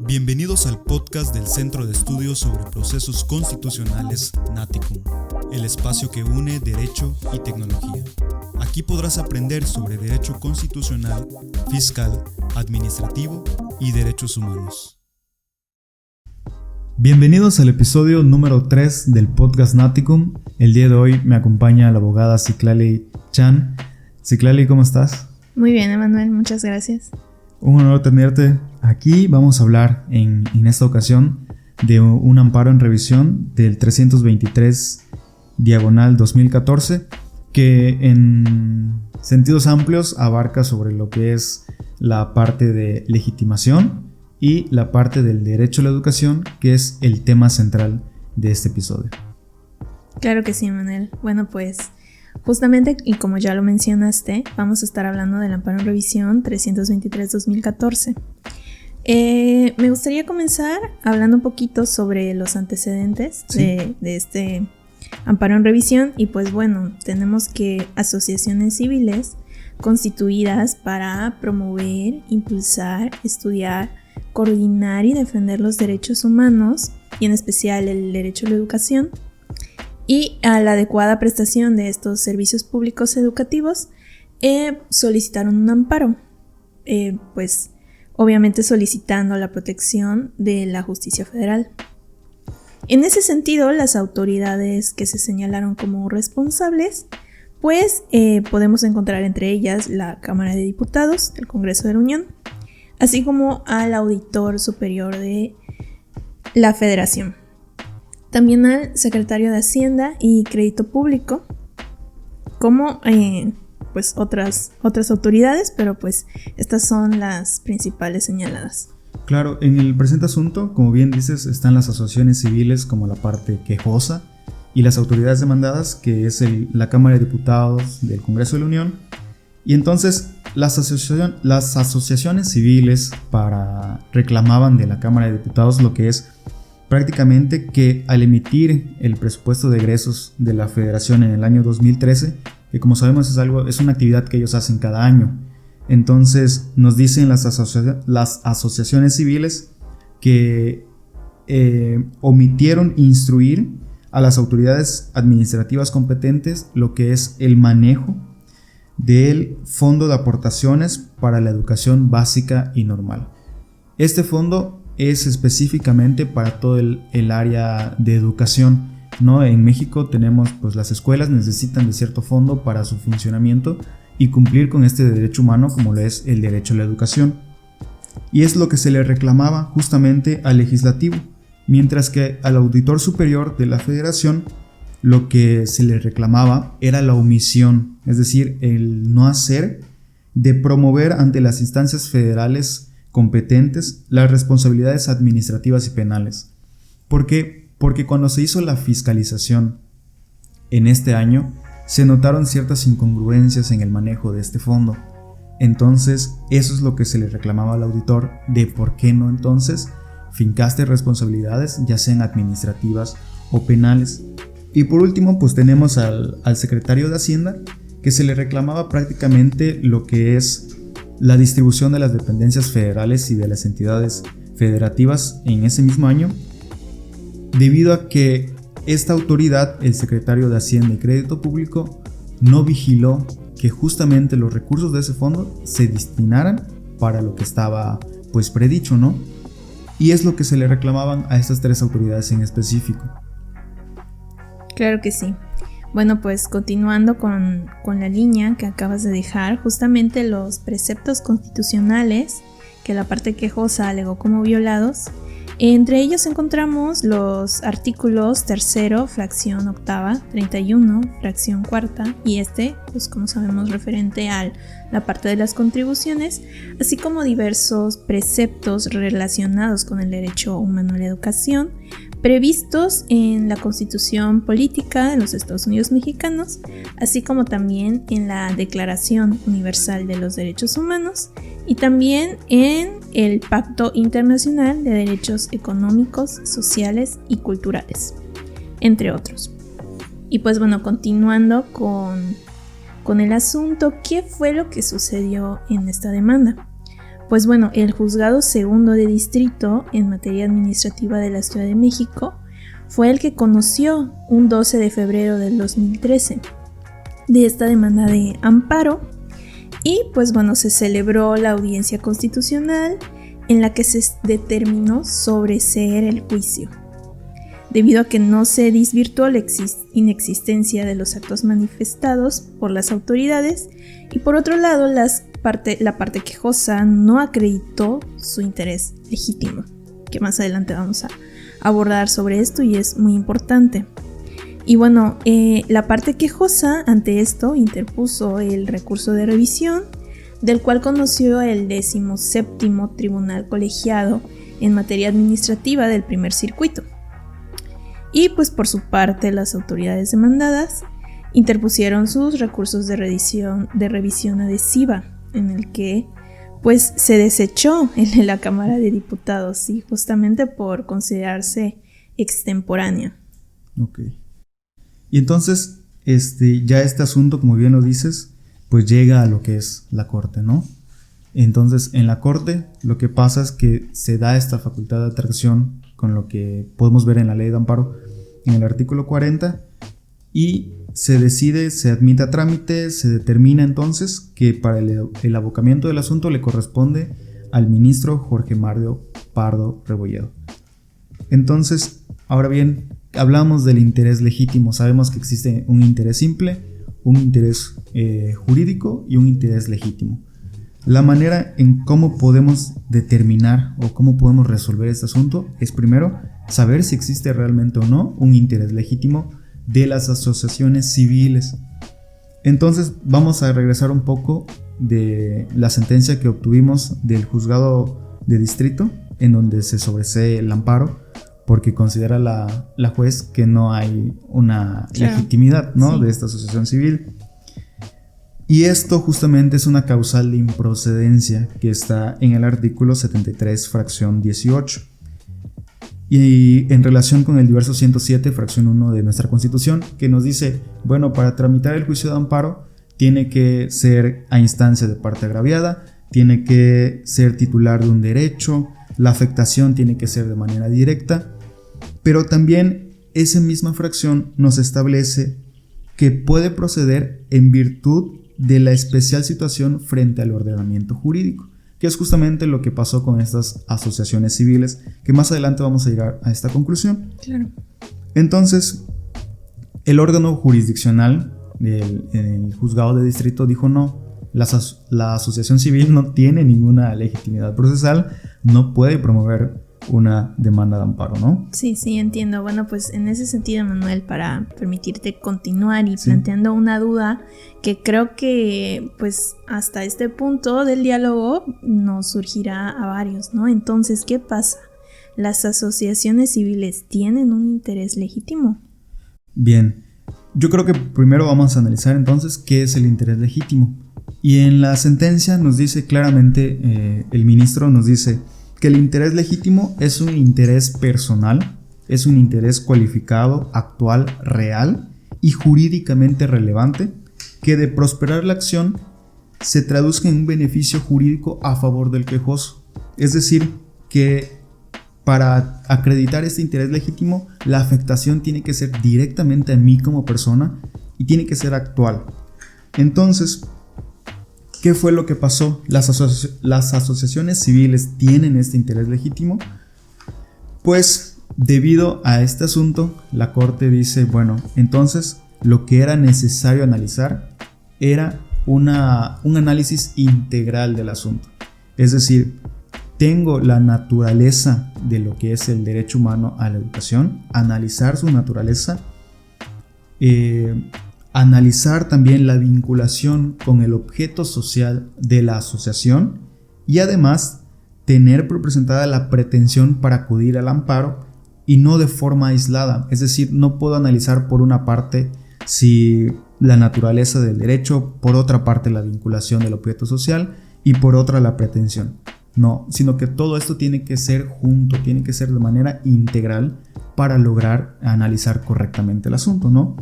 Bienvenidos al podcast del Centro de Estudios sobre Procesos Constitucionales NATICUM, el espacio que une derecho y tecnología. Aquí podrás aprender sobre derecho constitucional, fiscal, administrativo y derechos humanos. Bienvenidos al episodio número 3 del podcast NATICUM. El día de hoy me acompaña la abogada Citlali Chan. Citlali, ¿cómo estás? Muy bien, Emanuel, muchas gracias. Un honor tenerte aquí. Vamos a hablar en esta ocasión de un amparo en revisión del 323/2014 que en sentidos amplios abarca sobre lo que es la parte de legitimación y la parte del derecho a la educación, que es el tema central de este episodio. Claro que sí, Emanuel. Bueno, pues justamente, y como ya lo mencionaste, vamos a estar hablando del amparo en revisión 323/2014. Me gustaría comenzar hablando un poquito sobre los antecedentes de este amparo en revisión. Y pues bueno, tenemos que asociaciones civiles constituidas para promover, impulsar, estudiar, coordinar y defender los derechos humanos, y en especial el derecho a la educación, y a la adecuada prestación de estos servicios públicos educativos, solicitaron un amparo, pues obviamente solicitando la protección de la justicia federal. En ese sentido, las autoridades que se señalaron como responsables, pues podemos encontrar entre ellas la Cámara de Diputados del Congreso de la Unión, así como al Auditor Superior de la Federación. También al Secretario de Hacienda y Crédito Público, como pues otras autoridades, pero pues estas son las principales señaladas. Claro, en el presente asunto, como bien dices, están las asociaciones civiles como la parte quejosa y las autoridades demandadas, que es la Cámara de Diputados del Congreso de la Unión. Y entonces las asociaciones civiles reclamaban de la Cámara de Diputados lo que es prácticamente que al emitir el presupuesto de egresos de la Federación en el año 2013, que como sabemos es una actividad que ellos hacen cada año, entonces nos dicen las asociaciones civiles que omitieron instruir a las autoridades administrativas competentes lo que es el manejo del Fondo de Aportaciones para la Educación Básica y Normal. Este fondo es específicamente para todo el área de educación, ¿no? En México tenemos, pues las escuelas necesitan de cierto fondo para su funcionamiento y cumplir con este derecho humano como lo es el derecho a la educación. Y es lo que se le reclamaba justamente al legislativo, mientras que al Auditor Superior de la Federación lo que se le reclamaba era la omisión, es decir, el no hacer de promover ante las instancias federales competentes las responsabilidades administrativas y penales. ¿Por qué? Porque cuando se hizo la fiscalización en este año, se notaron ciertas incongruencias en el manejo de este fondo. Entonces, eso es lo que se le reclamaba al auditor, de por qué no entonces fincaste responsabilidades, ya sean administrativas o penales. Y por último, pues tenemos al secretario de Hacienda, que se le reclamaba prácticamente lo que es la distribución de las dependencias federales y de las entidades federativas en ese mismo año, debido a que esta autoridad, el secretario de Hacienda y Crédito Público, no vigiló que justamente los recursos de ese fondo se destinaran para lo que estaba pues predicho, ¿no? Y es lo que se le reclamaban a estas tres autoridades en específico. Claro que sí. Bueno, pues continuando con la línea que acabas de dejar, justamente los preceptos constitucionales que la parte quejosa alegó como violados, entre ellos encontramos los artículos 3º, fracción 8ª, 31, fracción 4ª, y pues como sabemos, referente a la parte de las contribuciones, así como diversos preceptos relacionados con el derecho humano a la educación, previstos en la Constitución Política de los Estados Unidos Mexicanos, así como también en la Declaración Universal de los Derechos Humanos y también en el Pacto Internacional de Derechos Económicos, Sociales y Culturales, entre otros. Y pues bueno, continuando con el asunto, ¿qué fue lo que sucedió en esta demanda? Pues bueno, el Juzgado Segundo de Distrito en materia administrativa de la Ciudad de México fue el que conoció un 12 de febrero del 2013 de esta demanda de amparo y pues bueno, se celebró la audiencia constitucional en la que se determinó sobreseer el juicio, debido a que no se desvirtuó la inexistencia de los actos manifestados por las autoridades y por otro lado la parte quejosa no acreditó su interés legítimo, que más adelante vamos a abordar sobre esto y es muy importante. Y bueno, la parte quejosa ante esto interpuso el recurso de revisión, del cual conoció el 17º Tribunal Colegiado en materia administrativa del primer circuito. Y pues por su parte las autoridades demandadas interpusieron sus recursos de revisión adhesiva, en el que pues se desechó el de la Cámara de Diputados y justamente por considerarse extemporánea. Ok. Y entonces, ya este asunto, como bien lo dices, pues llega a lo que es la Corte, ¿no? Entonces, en la Corte lo que pasa es que se da esta facultad de atracción con lo que podemos ver en la Ley de Amparo, en el artículo 40, y se decide, se admite a trámite, se determina entonces que para el abocamiento del asunto le corresponde al ministro Jorge Mario Pardo Rebolledo. Entonces, ahora bien, hablamos del interés legítimo. Sabemos que existe un interés simple, un interés jurídico y un interés legítimo. La manera en cómo podemos determinar o cómo podemos resolver este asunto es primero saber si existe realmente o no un interés legítimo de las asociaciones civiles. Entonces vamos a regresar un poco de la sentencia que obtuvimos del juzgado de distrito, en donde se sobresee el amparo, porque considera la juez que no hay una legitimidad, ¿no? Sí. De esta asociación civil. Y esto justamente es una causal de improcedencia que está en el artículo 73, fracción 18. Y en relación con el diverso 107, fracción 1 de nuestra Constitución, que nos dice, bueno, para tramitar el juicio de amparo tiene que ser a instancia de parte agraviada, tiene que ser titular de un derecho, la afectación tiene que ser de manera directa, pero también esa misma fracción nos establece que puede proceder en virtud de la especial situación frente al ordenamiento jurídico, que es justamente lo que pasó con estas asociaciones civiles, que más adelante vamos a llegar a esta conclusión. Claro. Entonces, el órgano jurisdiccional del juzgado de distrito dijo no, la asociación civil no tiene ninguna legitimidad procesal, no puede promover una demanda de amparo, ¿no? Sí, entiendo. Bueno, pues en ese sentido, Manuel, para permitirte continuar y planteando una duda que creo que pues hasta este punto del diálogo nos surgirá a varios, ¿no? Entonces, ¿qué pasa? ¿Las asociaciones civiles tienen un interés legítimo? Bien, yo creo que primero vamos a analizar entonces qué es el interés legítimo. Y en la sentencia nos dice claramente, el ministro nos dice que el interés legítimo es un interés personal, es un interés cualificado, actual, real y jurídicamente relevante, que de prosperar la acción se traduzca en un beneficio jurídico a favor del quejoso. Es decir, que para acreditar este interés legítimo, la afectación tiene que ser directamente a mí como persona y tiene que ser actual. Entonces, ¿qué fue lo que pasó? Las asociaciones civiles tienen este interés legítimo. Pues debido a este asunto, la Corte dice, bueno, entonces lo que era necesario analizar era un análisis integral del asunto. Es decir, tengo la naturaleza de lo que es el derecho humano a la educación, analizar su naturaleza, analizar también la vinculación con el objeto social de la asociación y además tener presentada la pretensión para acudir al amparo y no de forma aislada. Es decir, no puedo analizar por una parte si la naturaleza del derecho, por otra parte la vinculación del objeto social y por otra la pretensión. No, sino que todo esto tiene que ser junto, tiene que ser de manera integral para lograr analizar correctamente el asunto, ¿no?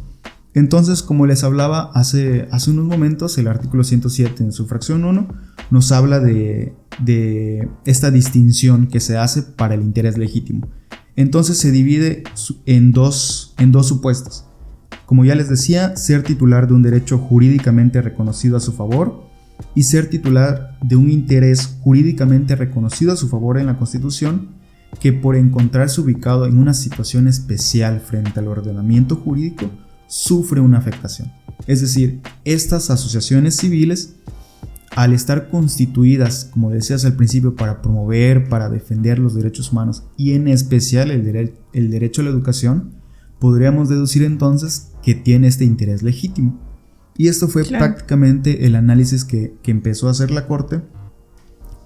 Entonces, como les hablaba hace unos momentos, el artículo 107 en su fracción 1 nos habla de esta distinción que se hace para el interés legítimo. Entonces se divide en dos supuestos. Como ya les decía, ser titular de un derecho jurídicamente reconocido a su favor y ser titular de un interés jurídicamente reconocido a su favor en la Constitución, que por encontrarse ubicado en una situación especial frente al ordenamiento jurídico, sufre una afectación. Es decir, estas asociaciones civiles, al estar constituidas, como decías al principio, para promover, para defender los derechos humanos y en especial el derecho a la educación, podríamos deducir entonces que tiene este interés legítimo. Y esto fue prácticamente el análisis que empezó a hacer la Corte,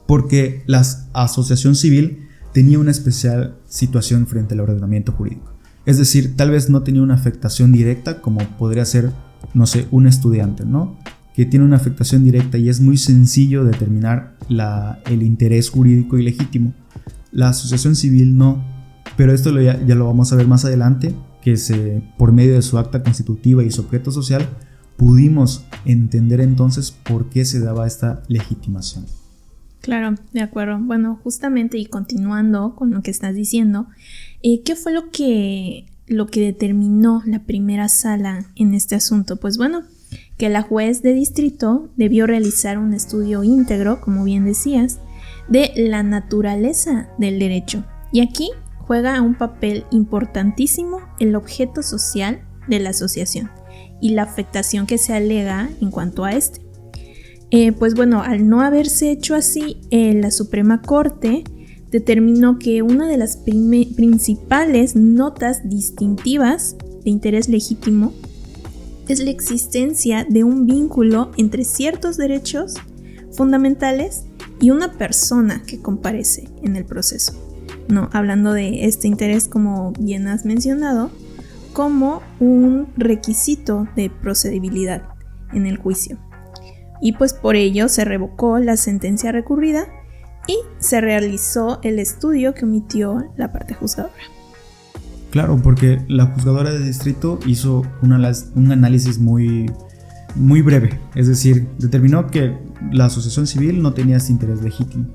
porque la asociación civil tenía una especial situación frente al ordenamiento jurídico. Es decir, tal vez no tenía una afectación directa como podría ser, no sé, un estudiante, ¿no? Que tiene una afectación directa y es muy sencillo determinar el interés jurídico y legítimo. La asociación civil no, pero esto ya lo vamos a ver más adelante, que por medio de su acta constitutiva y su objeto social pudimos entender entonces por qué se daba esta legitimación. Claro, de acuerdo. Bueno, justamente y continuando con lo que estás diciendo, ¿qué fue lo que determinó la primera sala en este asunto? Pues bueno, que la juez de distrito debió realizar un estudio íntegro, como bien decías, de la naturaleza del derecho. Y aquí juega un papel importantísimo el objeto social de la asociación y la afectación que se alega en cuanto a este. Pues bueno, al no haberse hecho así, la Suprema Corte determinó que una de las principales notas distintivas de interés legítimo es la existencia de un vínculo entre ciertos derechos fundamentales y una persona que comparece en el proceso. No, hablando de este interés, como bien has mencionado, como un requisito de procedibilidad en el juicio. Y pues por ello se revocó la sentencia recurrida y se realizó el estudio que omitió la parte juzgadora. Claro, porque la juzgadora de distrito hizo un análisis muy breve, es decir, determinó que la asociación civil no tenía este interés legítimo.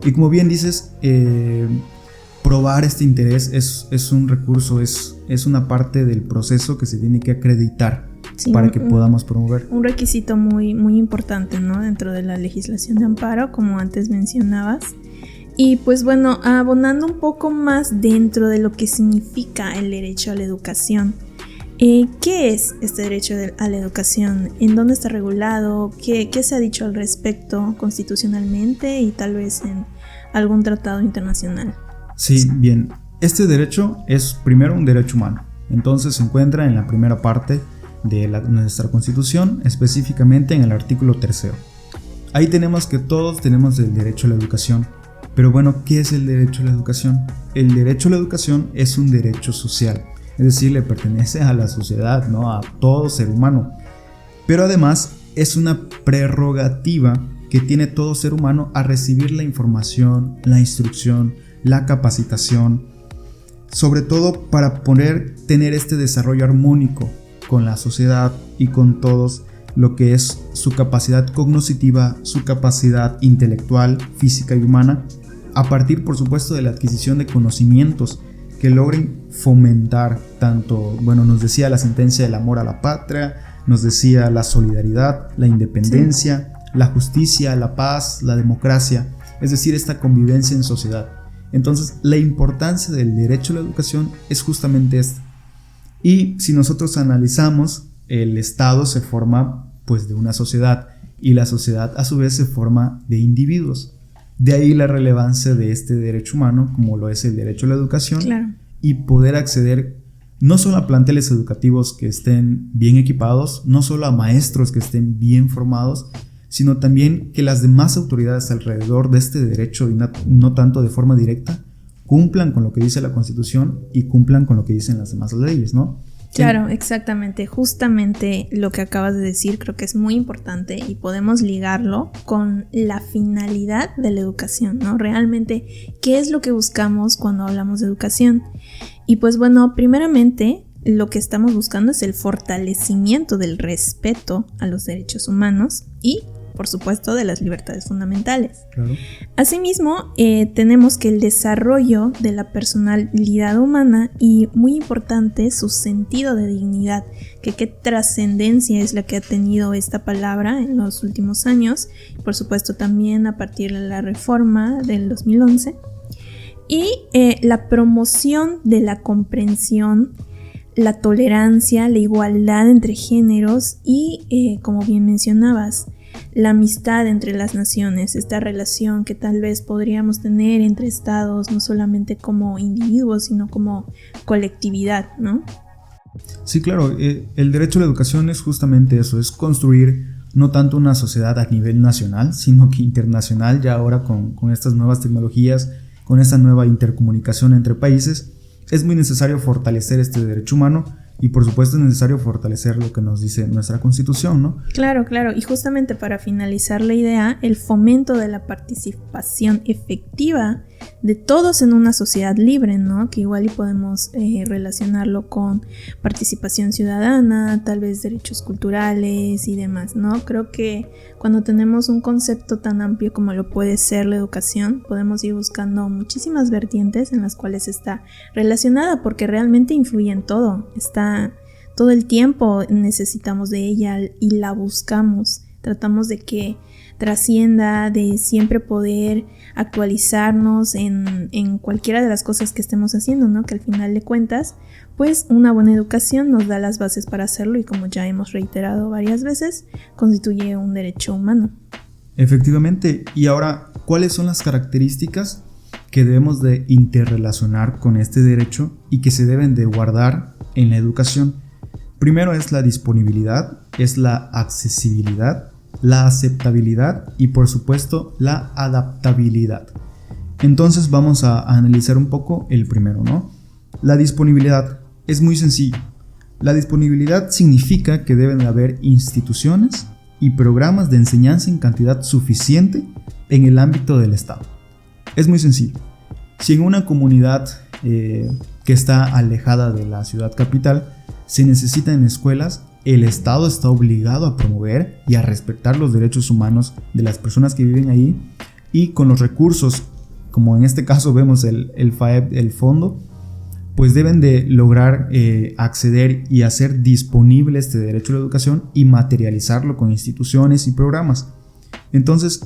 Y como bien dices, probar este interés es un recurso, es una parte del proceso que se tiene que acreditar, sí, para que podamos promover. Un requisito muy, muy importante, ¿no? Dentro de la legislación de amparo, como antes mencionabas. Y pues bueno, abonando un poco más dentro de lo que significa el derecho a la educación. ¿Qué es este derecho a la educación? ¿En dónde está regulado? ¿Qué se ha dicho al respecto constitucionalmente y tal vez en algún tratado internacional? Sí, bien. Este derecho es primero un derecho humano. Entonces se encuentra en la primera parte de nuestra Constitución, específicamente en el artículo 3. Ahí tenemos que todos tenemos el derecho a la educación. Pero bueno, ¿qué es el derecho a la educación? El derecho a la educación es un derecho social, es decir, le pertenece a la sociedad, ¿no? A todo ser humano. Pero además es una prerrogativa que tiene todo ser humano a recibir la información, la instrucción, la capacitación, sobre todo para poder tener este desarrollo armónico con la sociedad y con todos, lo que es su capacidad cognitiva, su capacidad intelectual, física y humana, a partir, por supuesto, de la adquisición de conocimientos que logren fomentar tanto, bueno, nos decía la sentencia del amor a la patria, nos decía la solidaridad, la independencia, sí, la justicia, la paz, la democracia, es decir, esta convivencia en sociedad. Entonces, la importancia del derecho a la educación es justamente esta. Y si nosotros analizamos, el Estado se forma pues de una sociedad y la sociedad a su vez se forma de individuos. De ahí la relevancia de este derecho humano, como lo es el derecho a la educación, claro, y poder acceder no solo a planteles educativos que estén bien equipados, no solo a maestros que estén bien formados, sino también que las demás autoridades alrededor de este derecho, y no tanto de forma directa, cumplan con lo que dice la Constitución y cumplan con lo que dicen las demás leyes, ¿no? Claro, exactamente. Justamente lo que acabas de decir creo que es muy importante y podemos ligarlo con la finalidad de la educación, ¿no? Realmente, ¿qué es lo que buscamos cuando hablamos de educación? Y pues bueno, primeramente, lo que estamos buscando es el fortalecimiento del respeto a los derechos humanos y por supuesto, de las libertades fundamentales. Claro. Asimismo, tenemos que el desarrollo de la personalidad humana y, muy importante, su sentido de dignidad, que qué trascendencia es la que ha tenido esta palabra en los últimos años, por supuesto también a partir de la reforma del 2011, y la promoción de la comprensión, la tolerancia, la igualdad entre géneros y, como bien mencionabas, la amistad entre las naciones, esta relación que tal vez podríamos tener entre estados, no solamente como individuos, sino como colectividad, ¿no? Sí, claro, el derecho a la educación es justamente eso, es construir no tanto una sociedad a nivel nacional, sino que internacional, ya ahora con estas nuevas tecnologías, con esta nueva intercomunicación entre países. Es muy necesario fortalecer este derecho humano y por supuesto es necesario fortalecer lo que nos dice nuestra Constitución, ¿no? Claro, y justamente para finalizar la idea, el fomento de la participación efectiva de todos en una sociedad libre, ¿no? Que igual y podemos relacionarlo con participación ciudadana, tal vez derechos culturales y demás, ¿no? Creo que cuando tenemos un concepto tan amplio como lo puede ser la educación, podemos ir buscando muchísimas vertientes en las cuales está relacionada, porque realmente influye en todo, está todo el tiempo necesitamos de ella y la buscamos, tratamos de que trascienda, de siempre poder actualizarnos en cualquiera de las cosas que estemos haciendo, ¿no? Que al final de cuentas, pues una buena educación nos da las bases para hacerlo y, como ya hemos reiterado varias veces, constituye un derecho humano. Efectivamente, y ahora, ¿cuáles son las características que debemos de interrelacionar con este derecho y que se deben de guardar en la educación? Primero es la disponibilidad, es la accesibilidad, la aceptabilidad y por supuesto la adaptabilidad. Entonces vamos a analizar un poco el primero, ¿no? La disponibilidad es muy sencillo. La disponibilidad significa que deben haber instituciones y programas de enseñanza en cantidad suficiente en el ámbito del Estado. Es muy sencillo. Si en una comunidad que está alejada de la ciudad capital se necesitan escuelas, el Estado está obligado a promover y a respetar los derechos humanos de las personas que viven ahí, y con los recursos, como en este caso vemos el FAEP, el fondo, pues deben de lograr acceder y hacer disponible este derecho a la educación y materializarlo con instituciones y programas. Entonces,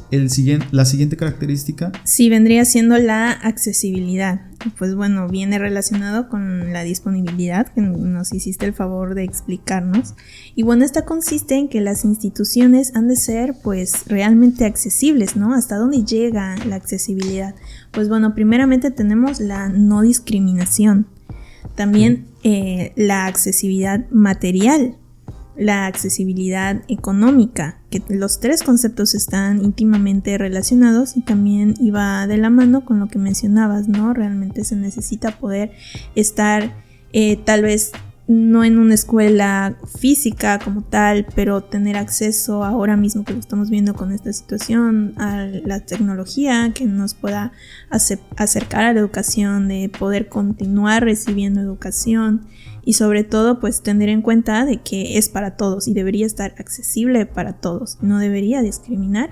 la siguiente característica... Sí, vendría siendo la accesibilidad. Pues bueno, viene relacionado con la disponibilidad, que nos hiciste el favor de explicarnos. Y bueno, esta consiste en que las instituciones han de ser pues realmente accesibles, ¿no? ¿Hasta dónde llega la accesibilidad? Pues bueno, primeramente tenemos la no discriminación. También la accesibilidad material, la accesibilidad económica, que los tres conceptos están íntimamente relacionados y también iba de la mano con lo que mencionabas, ¿no? Realmente se necesita poder estar tal vez no en una escuela física como tal, pero tener acceso ahora mismo, que lo estamos viendo con esta situación, a la tecnología que nos pueda acercar a la educación, de poder continuar recibiendo educación y sobre todo pues tener en cuenta de que es para todos y debería estar accesible para todos, no debería discriminar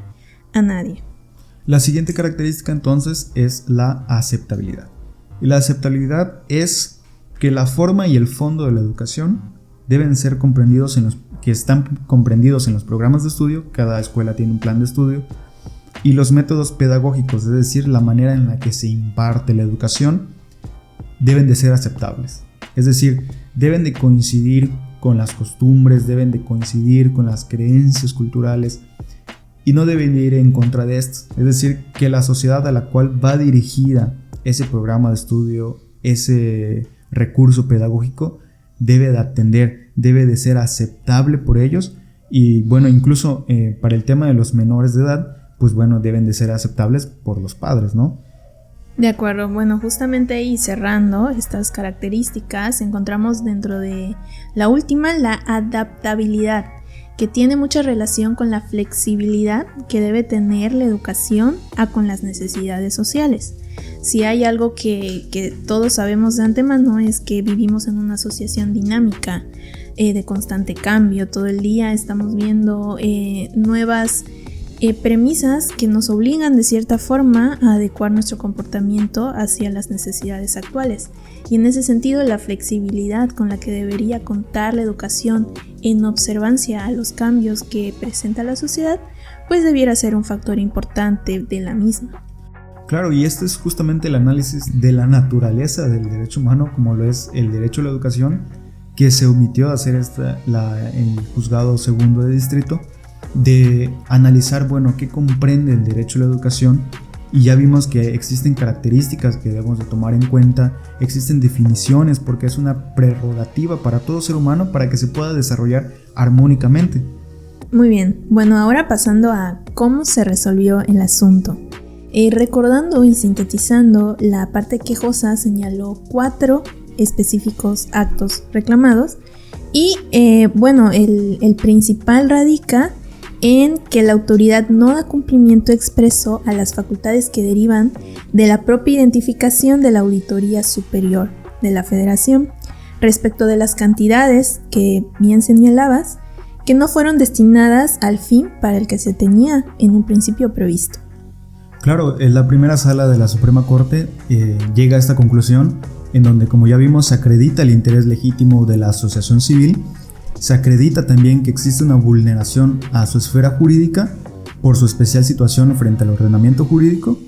a nadie. La siguiente característica entonces es la aceptabilidad. Y la aceptabilidad es que la forma y el fondo de la educación deben ser comprendidos están comprendidos en los programas de estudio. Cada escuela tiene un plan de estudio, y los métodos pedagógicos, es decir, la manera en la que se imparte la educación, deben de ser aceptables. Es decir, deben de coincidir con las costumbres, deben de coincidir con las creencias culturales y no deben de ir en contra de esto. Es decir, que la sociedad a la cual va dirigida ese programa de estudio, ese recurso pedagógico, debe de atender, debe de ser aceptable por ellos, y bueno, incluso para el tema de los menores de edad, pues bueno, deben de ser aceptables por los padres, ¿no? De acuerdo, bueno, justamente ahí cerrando estas características encontramos dentro de la última la adaptabilidad, que tiene mucha relación con la flexibilidad que debe tener la educación con las necesidades sociales. Si hay algo que todos sabemos de antemano, es que vivimos en una asociación dinámica, de constante cambio. Todo el día estamos viendo nuevas premisas que nos obligan de cierta forma a adecuar nuestro comportamiento hacia las necesidades actuales. Y en ese sentido, la flexibilidad con la que debería contar la educación en observancia a los cambios que presenta la sociedad, pues debiera ser un factor importante de la misma. Claro, y este es justamente el análisis de la naturaleza del derecho humano, como lo es el derecho a la educación, que se omitió de hacer el juzgado segundo de distrito, de analizar, qué comprende el derecho a la educación. Y ya vimos que existen características que debemos de tomar en cuenta, existen definiciones, porque es una prerrogativa para todo ser humano para que se pueda desarrollar armónicamente. Muy bien, ahora pasando a cómo se resolvió el asunto. Recordando y sintetizando, la parte quejosa señaló 4 específicos actos reclamados y el principal radica en que la autoridad no da cumplimiento expreso a las facultades que derivan de la propia identificación de la Auditoría Superior de la Federación respecto de las cantidades que bien señalabas que no fueron destinadas al fin para el que se tenía en un principio previsto. Claro, en la primera sala de la Suprema Corte llega a esta conclusión en donde, como ya vimos, se acredita el interés legítimo de la asociación civil. Se acredita también que existe una vulneración a su esfera jurídica por su especial situación frente al ordenamiento jurídico,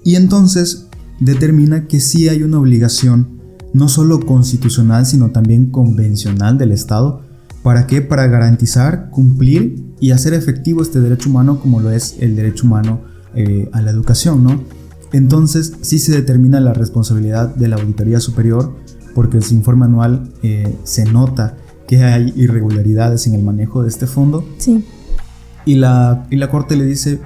y entonces determina que sí hay una obligación no solo constitucional sino también convencional del Estado. ¿Para qué? Para garantizar, cumplir y hacer efectivo este derecho humano como lo es el derecho humano a la educación, ¿no? Entonces sí se determina la responsabilidad de la Auditoría Superior, porque en su informe anual se nota que hay irregularidades en el manejo de este fondo. Sí. Y la Corte le dice,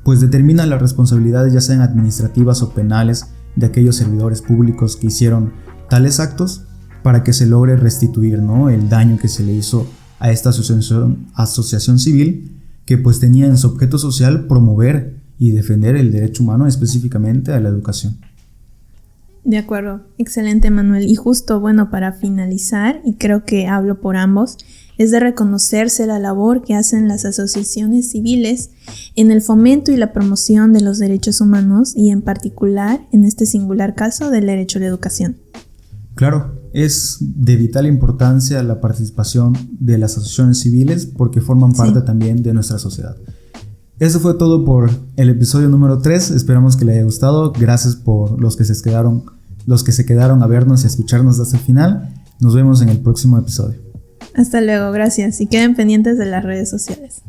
pues determina las responsabilidades, ya sean administrativas o penales, de aquellos servidores públicos que hicieron tales actos, para que se logre restituir, ¿no?, el daño que se le hizo a esta asociación civil, que pues tenía en su objeto social promover y defender el derecho humano, específicamente a la educación. De acuerdo, excelente, Manuel. Y justo, para finalizar, y creo que hablo por ambos, es de reconocerse la labor que hacen las asociaciones civiles en el fomento y la promoción de los derechos humanos, y en particular en este singular caso del derecho a la educación. Claro, es de vital importancia la participación de las asociaciones civiles porque forman parte también de nuestra sociedad. Eso fue todo por el episodio número 3, esperamos que les haya gustado. Gracias por los que se quedaron a vernos y a escucharnos hasta el final. Nos vemos en el próximo episodio. Hasta luego, gracias, y queden pendientes de las redes sociales.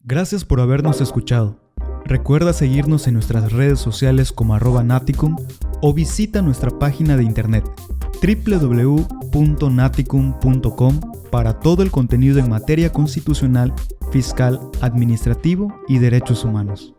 Gracias por habernos escuchado. Recuerda seguirnos en nuestras redes sociales como @naticum o visita nuestra página de internet www.naticum.com para todo el contenido en materia constitucional, fiscal, administrativo y derechos humanos.